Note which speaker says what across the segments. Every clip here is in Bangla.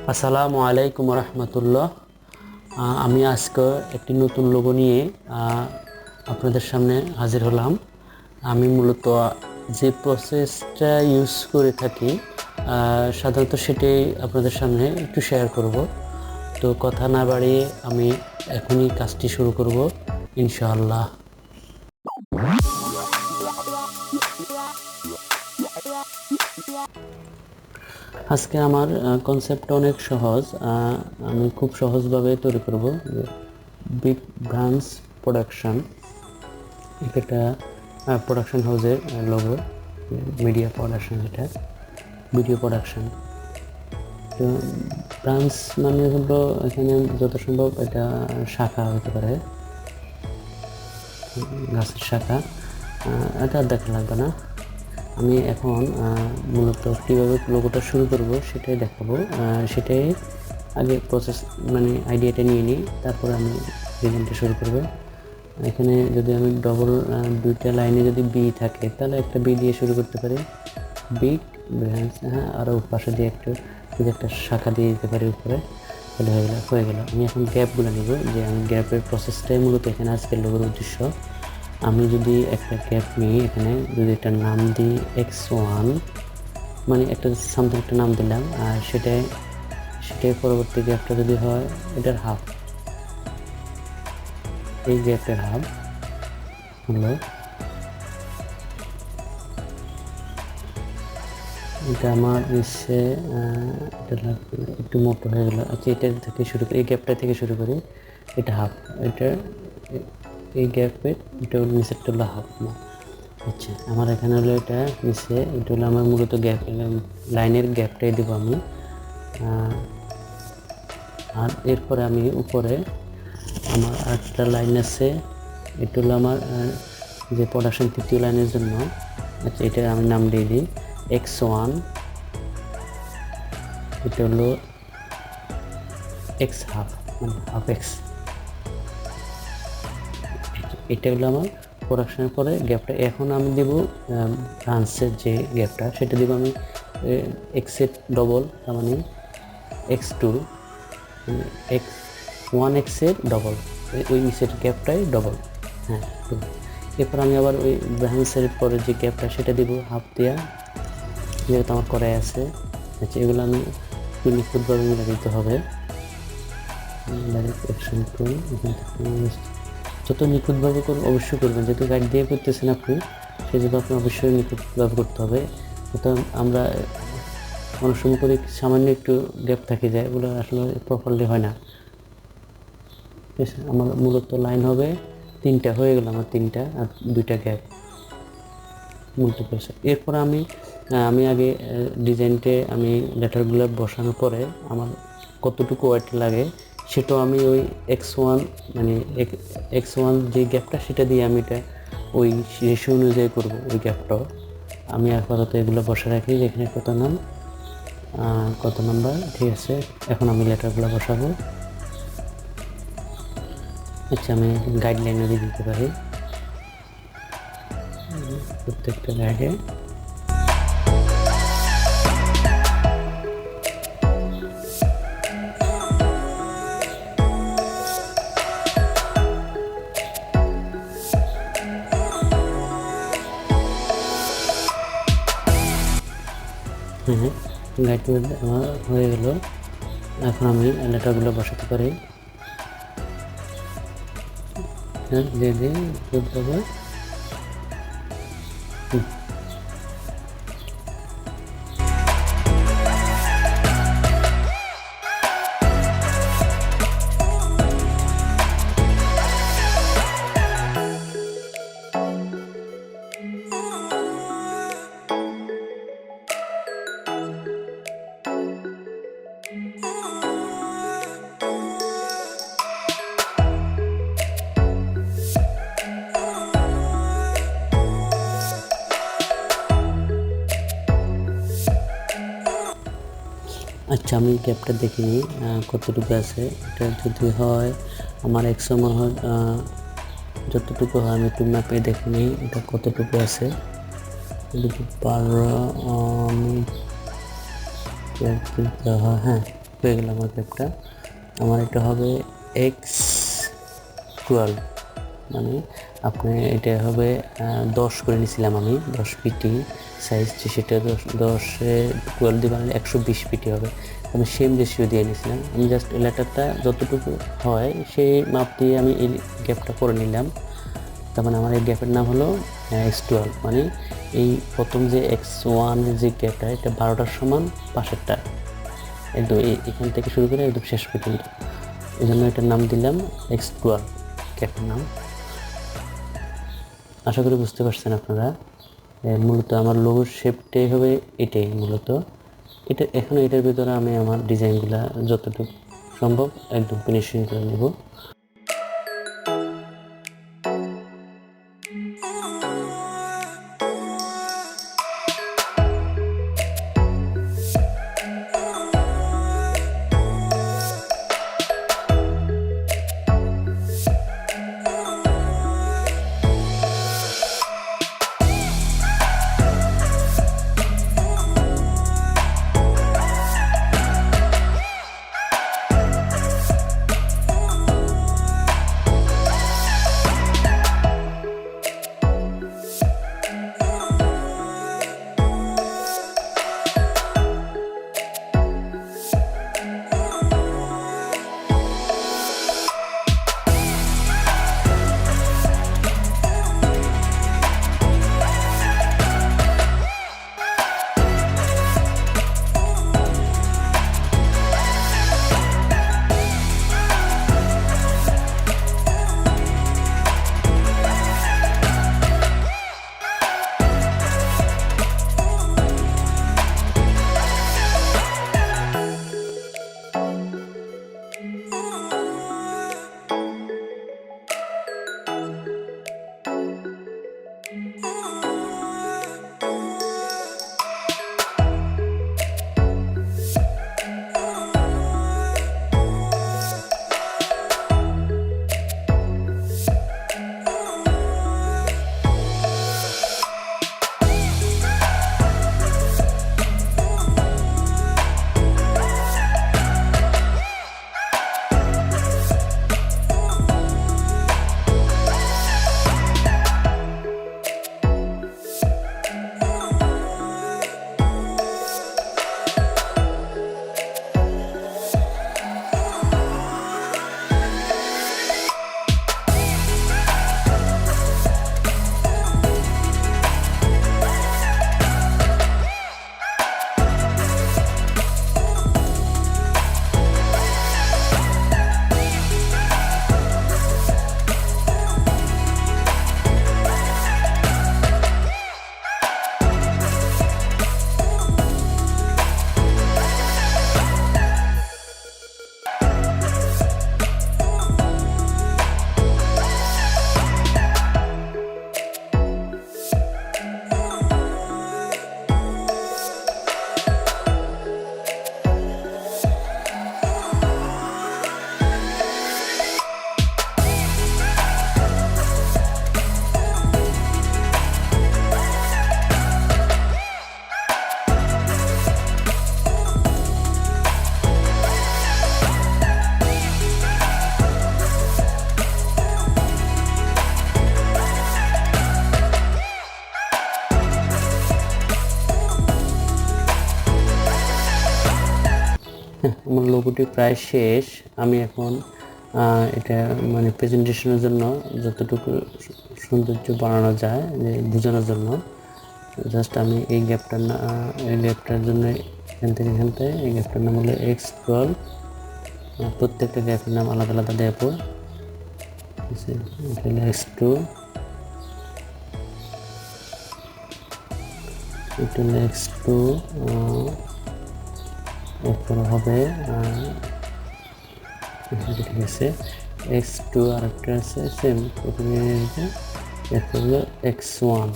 Speaker 1: আসসালামু আলাইকুম রহমতুল্লাহ। আমি আজকে একটি নতুন লোগো নিয়ে আপনাদের সামনে হাজির হলাম। আমি মূলত যে প্রসেসটা ইউজ করে থাকি সাধারণত সেটাই আপনাদের সামনে একটু শেয়ার করব। তো কথা না বাড়িয়ে আমি এখনই কাজটি শুরু করব ইনশাআল্লাহ। আজকে আমার কনসেপ্টটা অনেক সহজ। আমি খুব সহজভাবে তৈরি করব বিগ ব্রাঞ্চ প্রোডাকশন। এটা প্রোডাকশন হাউসের লোগো, মিডিয়া প্রোডাকশন, এটা ভিডিও প্রোডাকশন। তো ব্রাঞ্চ মানে হলো এখানে যত সম্ভব এটা শাখা হতে পারে, গাছের শাখা। এটা দেখা লাগবে না। আমি এখন মূলত কীভাবে লোগোটা শুরু করব সেটাই দেখাবো। সেটাই আগে প্রসেস মানে আইডিয়াটা নিয়ে নিই, তারপর আমি ডিজাইনটা শুরু করব। এখানে যদি আমি ডবল দুইটা লাইনে যদি বি থাকে তাহলে একটা বি দিয়ে শুরু করতে পারি, বিগ ব্রাঞ্চ। হ্যাঁ, আরও পাশে দিয়ে যদি একটা শাখা দিয়ে দিতে পারি উপরে, তাহলে হয়ে গেল। আমি এখন গ্যাপগুলো নিব, যে আমি গ্যাপের প্রসেসটাই মূলত এখানে আজকের লোগোর উদ্দেশ্য। আমি যদি একটা গ্যাপ নিই, এখানে যদি একটা নাম দিই x1, মানে একটা সামথিং একটা নাম দিলাম, আর সেটাই পরবর্তী গ্যাপটা যদি হয় এটার হাফ, এই গ্যাপের হাফ হলো এটা। আমার ইচ্ছে এটা একটু মোটো হয়ে গেলো। আচ্ছা, এটা থেকে শুরু করি, এই গ্যাপটা থেকে শুরু করি। এটা হাফ, এটা এই গ্যাপের এটা হলো নিচেরটা হলো হাফ। আচ্ছা, আমার এখানে হলো এটা নিচে, এটা হলো আমার মূলত গ্যাপ, লাইনের গ্যাপটাই দেবো আমি। আর এরপরে আমি উপরে আমার আরেকটা লাইন আছে, এটা হলো আমার যে প্রোডাকশন তৃতীয় লাইনের জন্য। আচ্ছা, এটা আমি নাম দিয়ে দিই x1, এটা হলো x হাফ, মানে হাফ এক্স। এটা হলো আমার প্রোডাকশনের পরে গ্যাপটা। এখন আমি দেবো ব্রাঞ্চের যে গ্যাপটা, সেটা দেবো আমি এক্সের ডবল, তার মানে x2, x1 এক্সের ডবল, ওই নিচের গ্যাপটাই ডবল। হ্যাঁ, এরপর আমি আবার ওই ব্রাঞ্চের পরে যে গ্যাপটা সেটা দিব হাফ দেওয়া, যেহেতু আমার করাই আছে। আচ্ছা, এগুলো আমি একটু নিখুঁতভাবে মিলে দিতে হবে। ডাইরেক্ট অ্যাকশন টুল, এখান থেকে যত নিখুঁতভাবে অবশ্যই করবেন, যেহেতু গাইড দিয়ে করতেছেন আপনি, সেই জন্য আপনি অবশ্যই নিখুঁতভাবে করতে হবে। তো আমরা অনেক সময় করে সামান্য একটু গ্যাপ থেকে যায়, এগুলো আসলে প্রপারলি হয় না। ঠিক আছে, আমার মূলত লাইন হবে তিনটা, হয়ে গেল আমার তিনটা, আর দুইটা গ্যাপ মাল্টিপ্লেক্স। এরপর আমি আমি আগে ডিজাইনটে আমি লেটারগুলো বসানোর পরে আমার কতটুকু ওয়েট লাগে সেটাও আমি ওই x1, মানে x1 যে গ্যাপটা সেটা দিয়ে আমি এটা ওই রেশিও অনুযায়ী করবো ওই গ্যাপটাও। আমি আপাতত এগুলো বসে রাখি, যেখানে কত নাম্বার। ঠিক আছে, এখন আমি লেটারগুলো বসাবো। আচ্ছা, আমি গাইডলাইনও দিয়ে দিতে পারি প্রত্যেকটা গাইডে। হ্যাঁ, গাইডলাইন আমার হয়ে গেল। এখন আমি লেটারগুলো বসাতে পারি। হ্যাঁ, দিয়ে দিই হবে। আচ্ছা, আমি গ্যাপটা দেখে নিই কতটুকু আছে। এটা যদি হয় আমার মনে হয় যতটুকু হয়, আমি একটু ম্যাপে দেখে নিই এটা কতটুকু আছে। যদি 12 হয়, হ্যাঁ হয়ে গেল আমার গ্যাপটা। আমার এটা হবে x12, মানে আপনি এটা হবে 10 করে নিয়েছিলাম আমি, 10 পিটি সাইজ, সেটা 10 12 দিয়ে বানালে 120 পিটি হবে। আমি সেম রেশিও দিয়ে নিয়েছিলাম। আমি জাস্ট লেটারটা যতটুকু হয় সেই মাপ দিয়ে আমি এই গ্যাপটা করে নিলাম। তার মানে আমার এই গ্যাপের নাম হলো x12, মানে এই প্রথম যে x1 এর যে গ্যাপটা, এটা 12টার সমান পাশেরটা, একদম এখান থেকে শুরু করে একদম শেষ পর্যন্ত। এই জন্য এটার নাম দিলাম x12 গ্যাপের নাম। আশা করি বুঝতে পারছেন আপনারা। মূলত আমার লোগোর শেপটাই হবে এটাই মূলত। এটা এখন এটার ভিতরে আমি আমার ডিজাইনগুলো যতটুকু সম্ভব একদম ফিনিশিং করে নেব। আমার লোগোটি প্রায় শেষ। আমি এখন এটা মানে প্রেজেন্টেশনের জন্য যতটুকু সৌন্দর্য বাড়ানো যায় যে বোঝানোর জন্য জাস্ট আমি এই গ্যাপটার জন্য এখান থেকে এই গ্যাপটার নাম হলো x12। প্রত্যেকটা গ্যাপের নাম আলাদা আলাদা দেব। এটা হলো x2, এটা হলো x2, এরপর হবে ঠিক আছে x2, আর একটা আছে সেম প্রথমে, এরপর হলো x1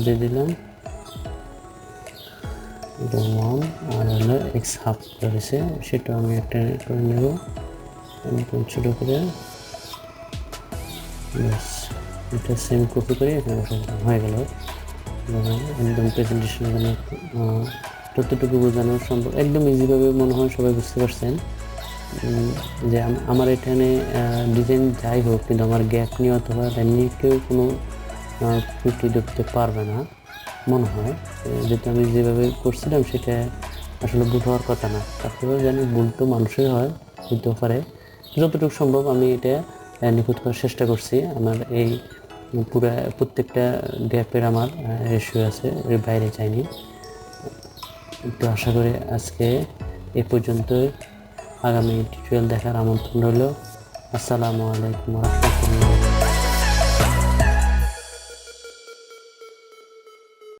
Speaker 1: দিয়ে দিলাম, এটা 1, আর হলো x1/2 রয়েছে, সেটা আমি একটা করে নেব একদম ছোটো করে। ব্যাস, এটা সেম কপি করে এখানে হয়ে গেল। একদম প্রেজেন্টেশনের জন্য যতটুকু বোঝানো সম্ভব একদম ইজিভাবে মনে হয় সবাই বুঝতে পারছেন। যে আমার এখানে ডিজাইন যাই হোক, কিন্তু আমার গ্যাপ নিয়ে অথবা লাইন নিয়ে কেউ কোনো ত্রুটি ধরতে পারবে না মনে হয়। যেটা আমি যেভাবে করছিলাম সেটা আসলে ভুল হওয়ার কথা না, তারপরেও জানি ভুল তো মানুষের হয়, হতেও পারে। যতটুকু সম্ভব আমি এটা নিখুঁত করার চেষ্টা করছি। আমার এই পুরো প্রত্যেকটা গ্যাপের আমার রেশিও আছে, এর বাইরে চাইনি। তো আশা করি আজকে এ পর্যন্তই। আগামী টিউটোরিয়াল দেখার আমন্ত্রণ রইল। আসসালামু আলাইকুম ওয়া রাহমাতুল্লাহ।